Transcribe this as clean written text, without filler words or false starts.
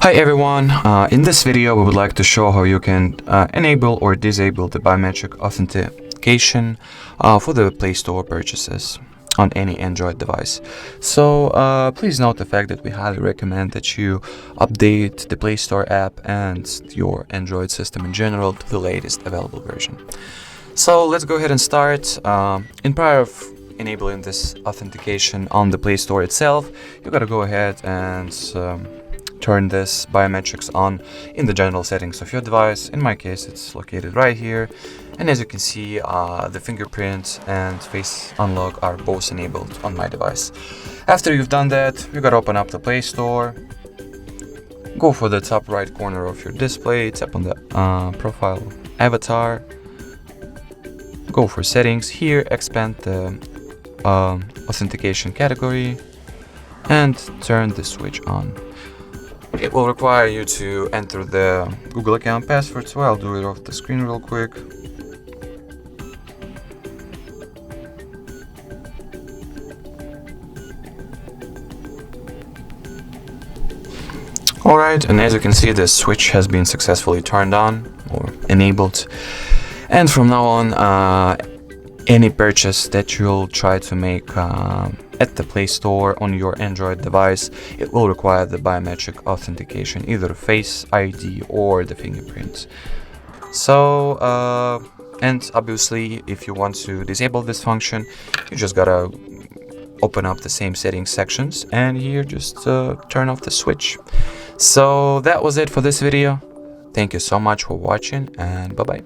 Hi everyone, in this video we would like to show how you can enable or disable the biometric authentication for the Play Store purchases on any Android device. So please note the fact that we highly recommend that you update the Play Store app and your Android system in general to the latest available version. So let's go ahead and start. In prior of enabling this authentication on the Play Store itself, you gotta go ahead and turn this biometrics on in the general settings of your device. In my case, it's located right here. And as you can see, the fingerprint and face unlock are both enabled on my device. After you've done that, you gotta open up the Play Store. Go for the top right corner of your display, tap on the profile avatar. Go for settings. Here, expand the authentication category and turn the switch on. It will require you to enter the Google account password, so I'll do it off the screen real quick. Alright, and as you can see, the switch has been successfully turned on or enabled. And from now on, any purchase that you'll try to make at the Play Store on your Android device, it will require the biometric authentication, either Face ID or the fingerprint. So, and obviously, if you want to disable this function, you just gotta open up the same settings sections and here just turn off the switch. So that was it for this video. Thank you so much for watching and bye-bye.